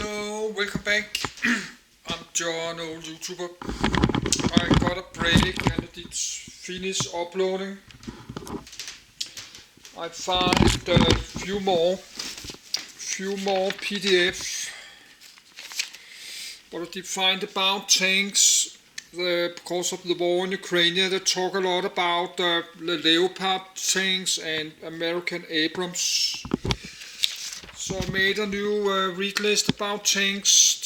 Hello, welcome back. I'm John, old YouTuber. I got a break and I did finish uploading. I found a few more PDFs. But I did find about tanks because of the war in Ukraine. They talk a lot about the Leopard tanks and American Abrams. So I made a new read list about tanks,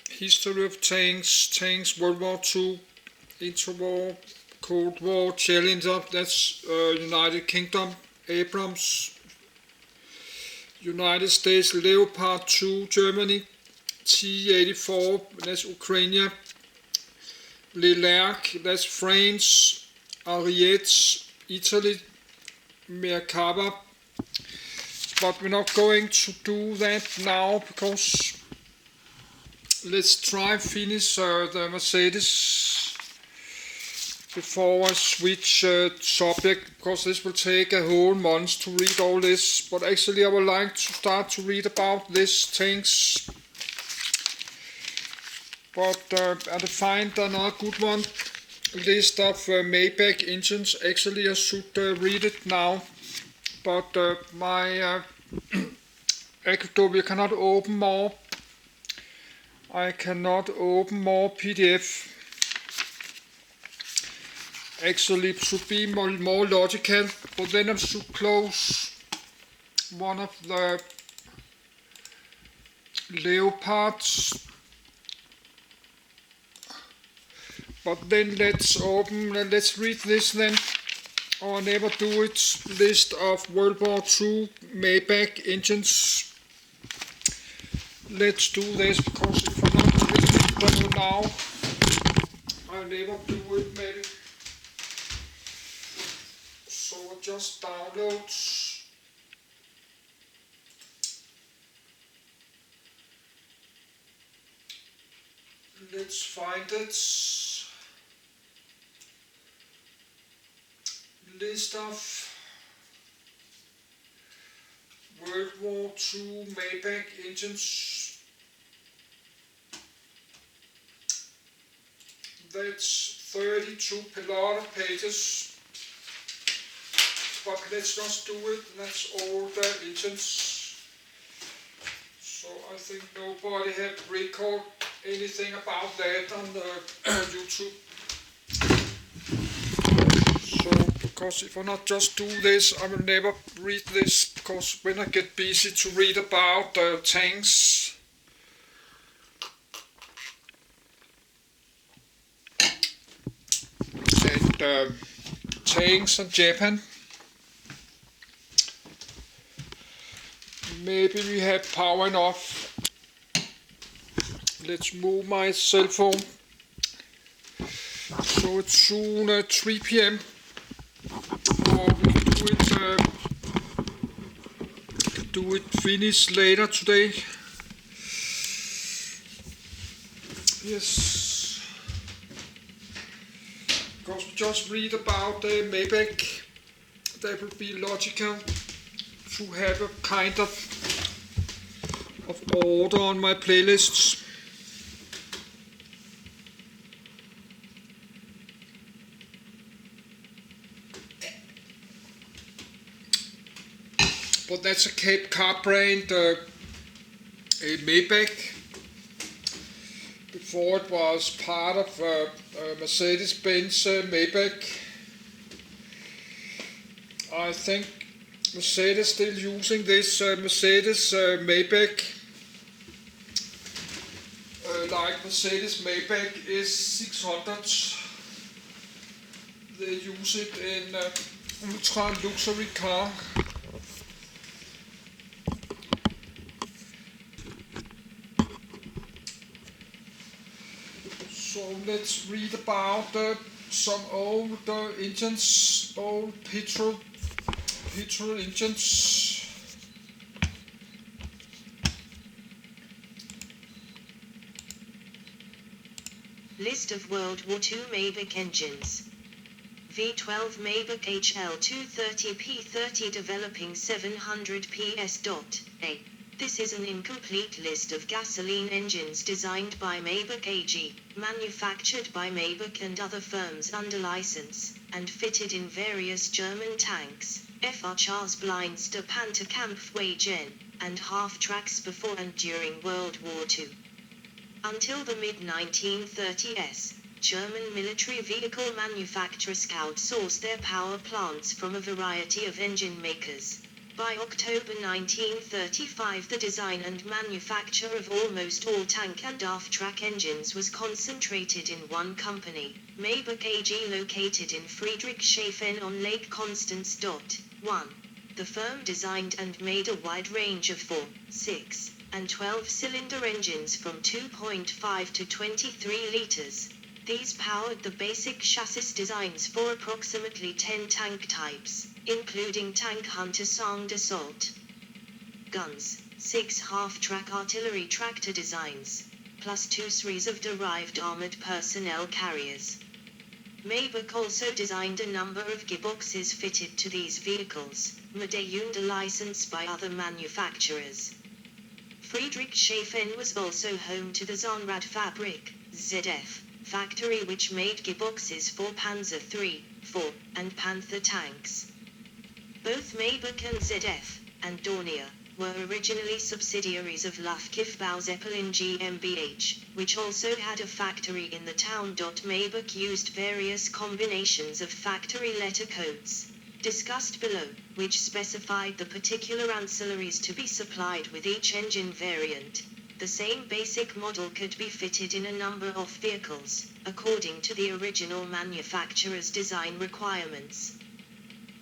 history of tanks, World War II, interwar, Cold War, Challenger, that's United Kingdom, Abrams, United States, Leopard 2, Germany, T-84, that's Ukraine, Leclerc, that's France, Ariete, Italy, Merkava. But we're not going to do that now because let's try finish the Mercedes before I switch subject, because this will take a whole month to read all this. But actually I would like to start to read about these tanks. But I find another good one, list of Maybach engines. Actually I should read it now. But my we cannot open more. I cannot open more PDF. Actually, it should be more logical, but then I should close one of the Leopards. But then let's read this then. Or never do it. List of World War II Maybach engines. Let's do this, because if I'm not reading it now, I'll never do it maybe. So I just download. Let's find it. List of World War II Maybach engines. That's 32 lot of pages. But let's just do it. That's all the engines. So I think nobody have recorded anything about that on the YouTube. Because if I not just do this, I will never read this, because when I get busy to read about tanks, and tanks in Japan, maybe we have power enough. Let's move my cell phone. So it's soon 3 p.m. Or we do it finish later today. Yes. Because we just read about the Maybach. That would be logical to have a kind of order on my playlists. But that's a Cape car brand, a Maybach. Before it was part of Mercedes-Benz Maybach. I think Mercedes still using this Mercedes Maybach. Like Mercedes Maybach S600. They use it in ultra luxury car. So let's read about some old engines, old petrol engines. List of World War II Maybach engines. V12 Maybach HL230P30 developing 700 PS. A This is an incomplete list of gasoline engines designed by Maybach AG, manufactured by Maybach and other firms under license, and fitted in various German tanks, Fahrzeugblines der Panzerkampfwagen, and half-tracks before and during World War II. Until the mid-1930s, German military vehicle manufacturers outsourced their power plants from a variety of engine makers. By October 1935, the design and manufacture of almost all tank and half-track engines was concentrated in one company, Maybach AG, located in Friedrichshafen on Lake Constance. 1. The firm designed and made a wide range of 4, 6, and 12-cylinder engines from 2.5 to 23 liters. These powered the basic chassis designs for approximately 10 tank types, including Tank Hunter Sang Assault. Guns, 6 half-track artillery tractor designs, plus 2 series of derived armored personnel carriers. Maybach also designed a number of gearboxes fitted to these vehicles, made under license by other manufacturers. Friedrichshafen was also home to the Zahnradfabrik, ZF, factory which made gearboxes for Panzer III, IV, and Panther tanks. Both Maybach and ZF, and Dornier, were originally subsidiaries of Luftkampfbau Zeppelin GmbH, which also had a factory in the town. Maybach used various combinations of factory letter codes, discussed below, which specified the particular ancillaries to be supplied with each engine variant. The same basic model could be fitted in a number of vehicles, according to the original manufacturer's design requirements.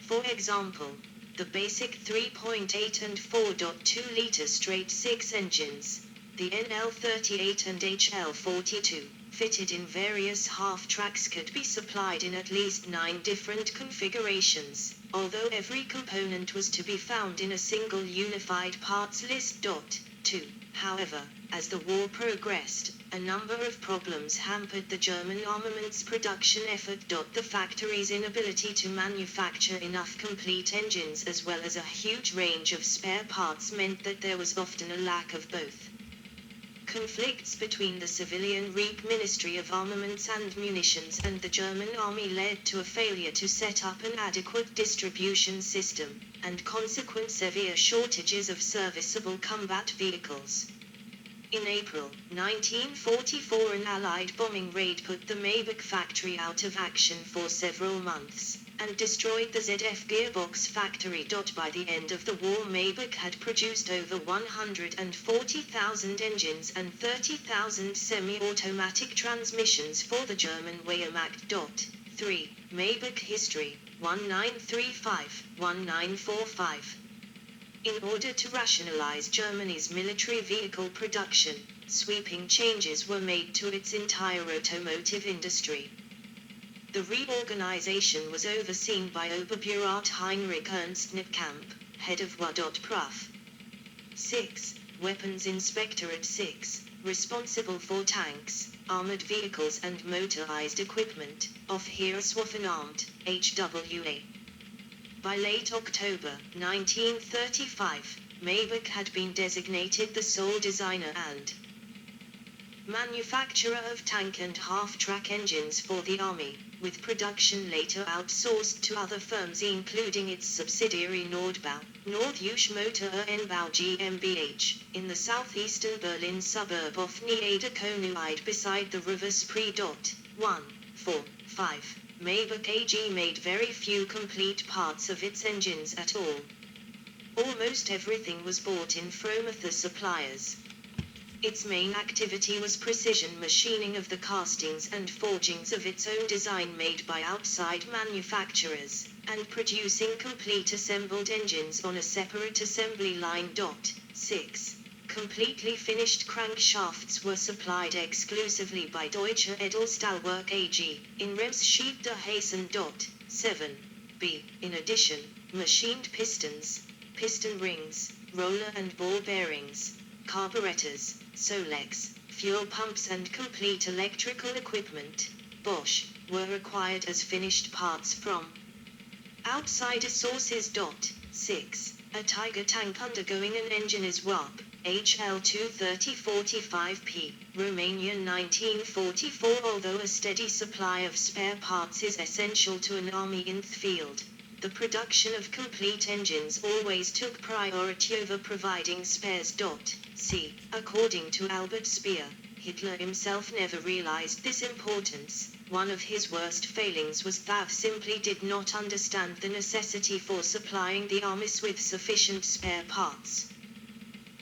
For example, the basic 3.8 and 4.2 liter straight-six engines, the NL38 and HL42, fitted in various half-tracks, could be supplied in at least 9 different configurations, although every component was to be found in a single unified parts list. 2. However, as the war progressed, a number of problems hampered the German armaments production effort. The factory's inability to manufacture enough complete engines as well as a huge range of spare parts meant that there was often a lack of both. Conflicts between the civilian Reich Ministry of Armaments and Munitions and the German army led to a failure to set up an adequate distribution system, and consequent severe shortages of serviceable combat vehicles. In April 1944, an Allied bombing raid put the Maybach factory out of action for several months, and destroyed the ZF gearbox factory. By the end of the war, Maybach had produced over 140,000 engines and 30,000 semi-automatic transmissions for the German Wehrmacht. 3. Maybach history, 1935-1945. In order to rationalize Germany's military vehicle production, sweeping changes were made to its entire automotive industry. The reorganization was overseen by Oberburat Heinrich Ernst Nittkamp, head of WW2. 6. Weapons Inspectorate 6, responsible for tanks, armored vehicles and motorized equipment, of Heereswaffenamt, HWA. By late October 1935, Maybach had been designated the sole designer and manufacturer of tank and half-track engines for the Army, with production later outsourced to other firms including its subsidiary Nordbau, Norddeutsche Motor Bau GmbH, in the southeastern Berlin suburb of Niederkonuide beside the river Spree. 1, 4, 5. Maybach AG made very few complete parts of its engines at all. Almost everything was bought in from other suppliers. Its main activity was precision machining of the castings and forgings of its own design made by outside manufacturers, and producing complete assembled engines on a separate assembly line. 6. Completely finished crankshafts were supplied exclusively by Deutsche Edelstahlwerk AG, in Remscheid der Hessen. 7. B. In addition, machined pistons, piston rings, roller and ball bearings, carburetors, Solex, fuel pumps and complete electrical equipment, Bosch, were acquired as finished parts from outside sources. 6. A Tiger tank undergoing an engine is WAP, HL23045P, Romanian 1944. Although a steady supply of spare parts is essential to an army in the field, the production of complete engines always took priority over providing spares. C. According to Albert Speer, Hitler himself never realized this importance. One of his worst failings was that he simply did not understand the necessity for supplying the armies with sufficient spare parts.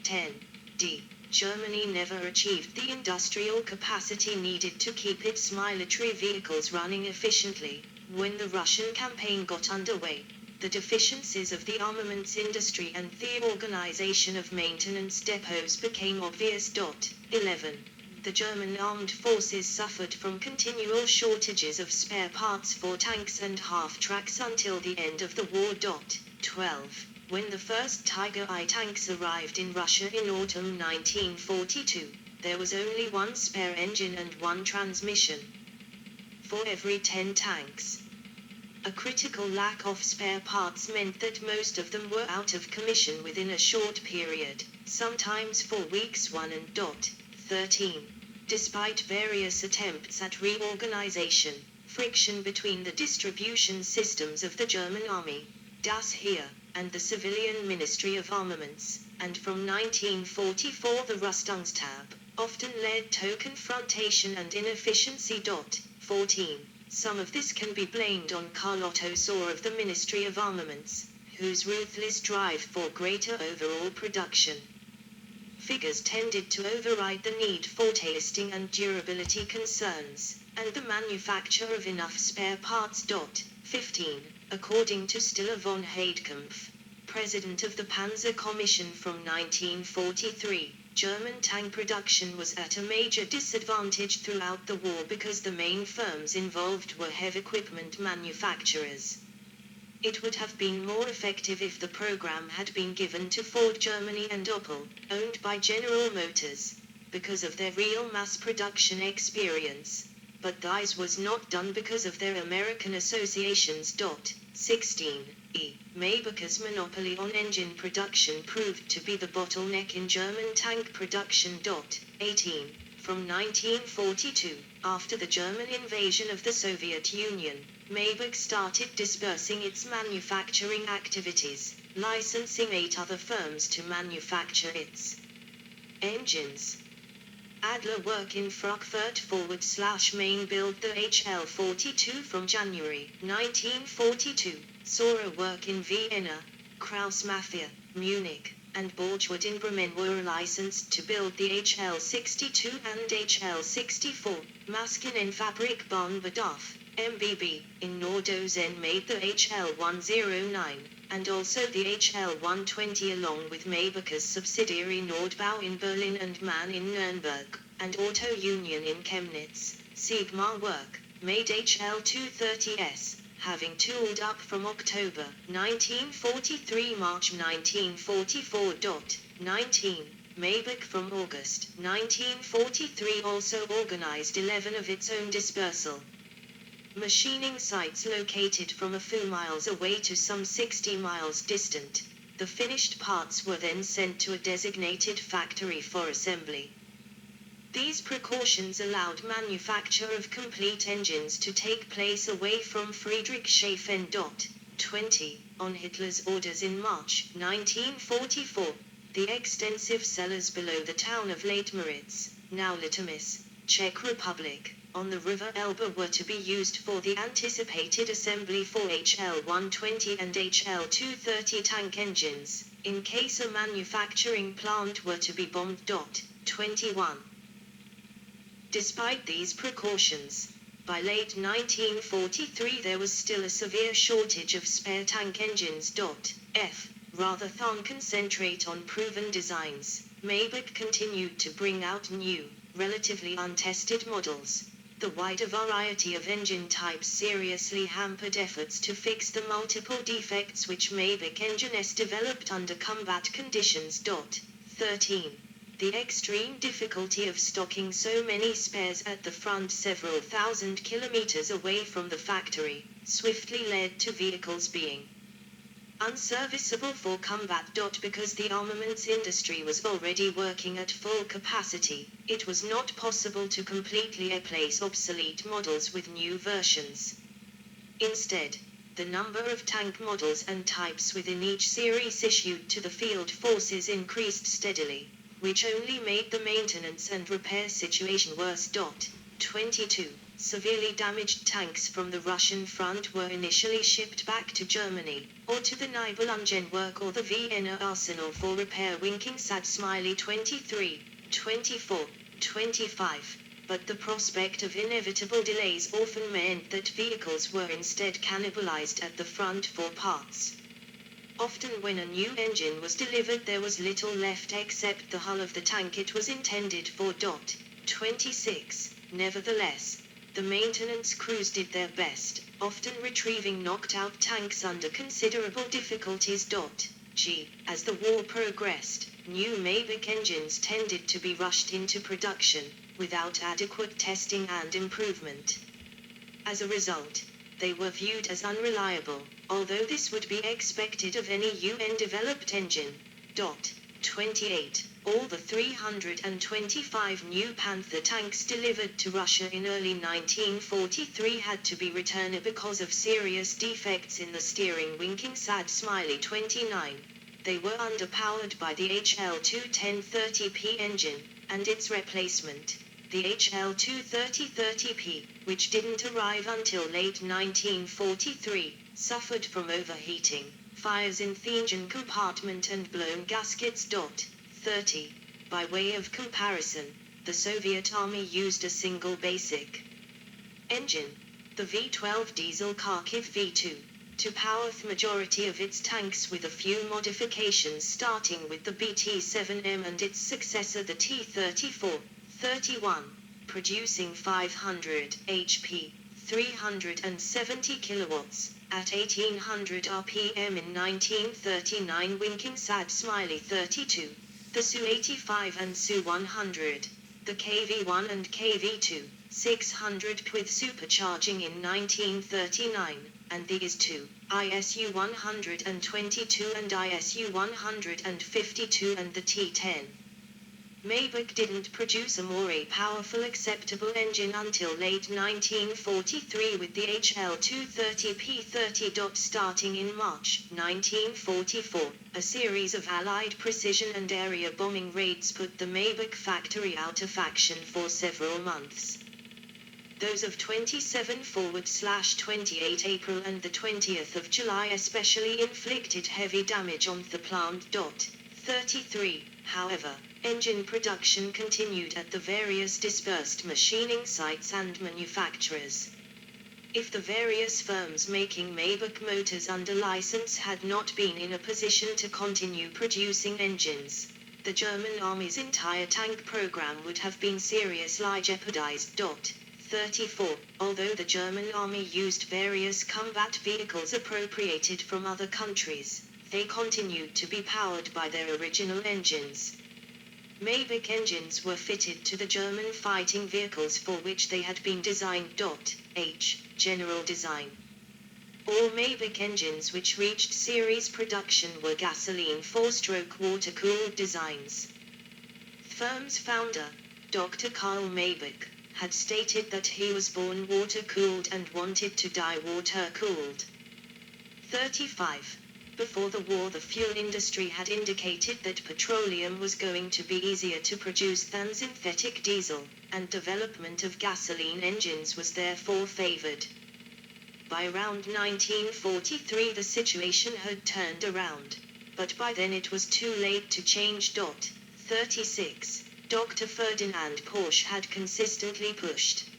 10. D. Germany never achieved the industrial capacity needed to keep its military vehicles running efficiently. When the Russian campaign got underway, the deficiencies of the armaments industry and the organization of maintenance depots became obvious. 11. The German armed forces suffered from continual shortages of spare parts for tanks and half-tracks until the end of the war. 12. When the first Tiger I tanks arrived in Russia in autumn 1942, there was only one spare engine and one transmission for every 10 tanks. A critical lack of spare parts meant that most of them were out of commission within a short period, sometimes for weeks. 1 and 13. Despite various attempts at reorganization, friction between the distribution systems of the German Army, Das Heer, and the civilian Ministry of Armaments, and from 1944 the Rüstungsstab, often led to confrontation and inefficiency. 14. Some of this can be blamed on Karl Otto Sauer of the Ministry of Armaments, whose ruthless drive for greater overall production figures tended to override the need for testing and durability concerns, and the manufacture of enough spare parts. 15. According to Stiller von Heidkampf, president of the Panzer Commission from 1943, German tank production was at a major disadvantage throughout the war because the main firms involved were heavy equipment manufacturers. It would have been more effective if the program had been given to Ford Germany and Opel, owned by General Motors, because of their real mass production experience, but this was not done because of their American associations. 16. Maybach's monopoly on engine production proved to be the bottleneck in German tank production. 18. From 1942, after the German invasion of the Soviet Union, Maybach started dispersing its manufacturing activities, licensing 8 other firms to manufacture its engines. Adler work in Frankfurt /Main built the HL42 from January 1942, Sauer work in Vienna, Krauss Mafia, Munich, and Borchwood in Bremen were licensed to build the HL62 and HL64, Maskin in Fabrik Bahn Bedarf, MBB, in Nordhausen made the HL109, and also the HL120 along with Maybach's subsidiary Nordbau in Berlin and MAN in Nuremberg, and Auto Union in Chemnitz. Sigma work, made HL230S, having tooled up from October 1943 March 1944. 19. Maybach from August 1943 also organized 11 of its own dispersal machining sites located from a few miles away to some 60 miles distant. The finished parts were then sent to a designated factory for assembly. These precautions allowed manufacture of complete engines to take place away from Friedrichshafen. 20. On Hitler's orders in March 1944, the extensive cellars below the town of Leitmeritz, now Litomis, Czech Republic, on the River Elbe were to be used for the anticipated assembly for HL120 and HL230 tank engines, in case a manufacturing plant were to be bombed. 21. Despite these precautions, by late 1943 there was still a severe shortage of spare tank engines. Rather than concentrate on proven designs, Maybach continued to bring out new, relatively untested models. The wider variety of engine types seriously hampered efforts to fix the multiple defects which Maybach engines developed under combat conditions. 13. The extreme difficulty of stocking so many spares at the front several thousand kilometers away from the factory, swiftly led to vehicles being Unserviceable for combat. Because the armaments industry was already working at full capacity, it was not possible to completely replace obsolete models with new versions. Instead, the number of tank models and types within each series issued to the field forces increased steadily, which only made the maintenance and repair situation worse. 22. Severely damaged tanks from the Russian front were initially shipped back to Germany, or to the Nibelungen Work or the Vienna Arsenal for repair. Winking sad smiley. 23, 24, 25. But the prospect of inevitable delays often meant that vehicles were instead cannibalized at the front for parts. Often when a new engine was delivered there was little left except the hull of the tank it was intended for. 26. Nevertheless, the maintenance crews did their best, often retrieving knocked-out tanks under considerable difficulties. As the war progressed, new Maybach engines tended to be rushed into production, without adequate testing and improvement. As a result, they were viewed as unreliable, although this would be expected of any UN-developed engine. 28. All the 325 new Panther tanks delivered to Russia in early 1943 had to be returned because of serious defects in the steering. Winking sad smiley. 29. They were underpowered by the HL2 1030P engine, and its replacement, the HL2 3030P, which didn't arrive until late 1943, suffered from overheating, fires in the engine compartment and blown gaskets. 30. By way of comparison, the Soviet Army used a single basic engine, the V12 diesel Kharkiv V2, to power the majority of its tanks, with a few modifications starting with the BT-7M and its successor the T-34-31, producing 500 HP, 370 kilowatts, at 1800 RPM in 1939. Winking sad smiley. 32. The Su-85 and Su-100, the KV-1 and KV-2, 600 with supercharging in 1939, and the IS-2, ISU-122 and ISU-152 and the T-10. Maybach didn't produce a more powerful acceptable engine until late 1943 with the HL230P30. Starting in March 1944, a series of Allied precision and area bombing raids put the Maybach factory out of action for several months. Those of 27/28 April and the 20th of July especially inflicted heavy damage on the plant. 33. However, engine production continued at the various dispersed machining sites and manufacturers. If the various firms making Maybach motors under license had not been in a position to continue producing engines, the German Army's entire tank program would have been seriously jeopardized. 34. Although the German Army used various combat vehicles appropriated from other countries, they continued to be powered by their original engines. Maybach engines were fitted to the German fighting vehicles for which they had been designed. H. General design. All Maybach engines which reached series production were gasoline 4-stroke water-cooled designs. The firm's founder, Dr. Karl Maybach, had stated that he was born water-cooled and wanted to die water-cooled. 35. Before the war the fuel industry had indicated that petroleum was going to be easier to produce than synthetic diesel, and development of gasoline engines was therefore favored. By around 1943 the situation had turned around, but by then it was too late to change. 36. Dr. Ferdinand Porsche had consistently pushed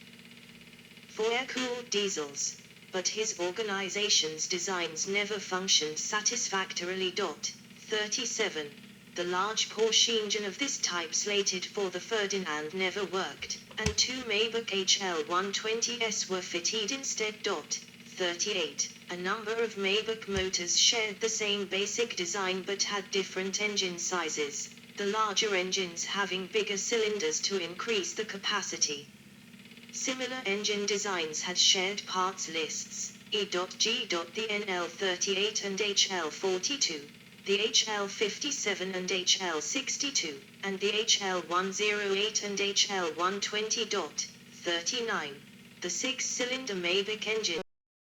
for air-cooled diesels, but his organization's designs never functioned satisfactorily. 37. The large Porsche engine of this type slated for the Ferdinand never worked, and two Maybach HL120s were fitted instead. 38. A number of Maybach motors shared the same basic design but had different engine sizes, the larger engines having bigger cylinders to increase the capacity. Similar engine designs had shared parts lists, E.G. The NL38 and HL42, the HL57 and HL62, and the HL108 and HL120.39. The 6-cylinder Maybach engine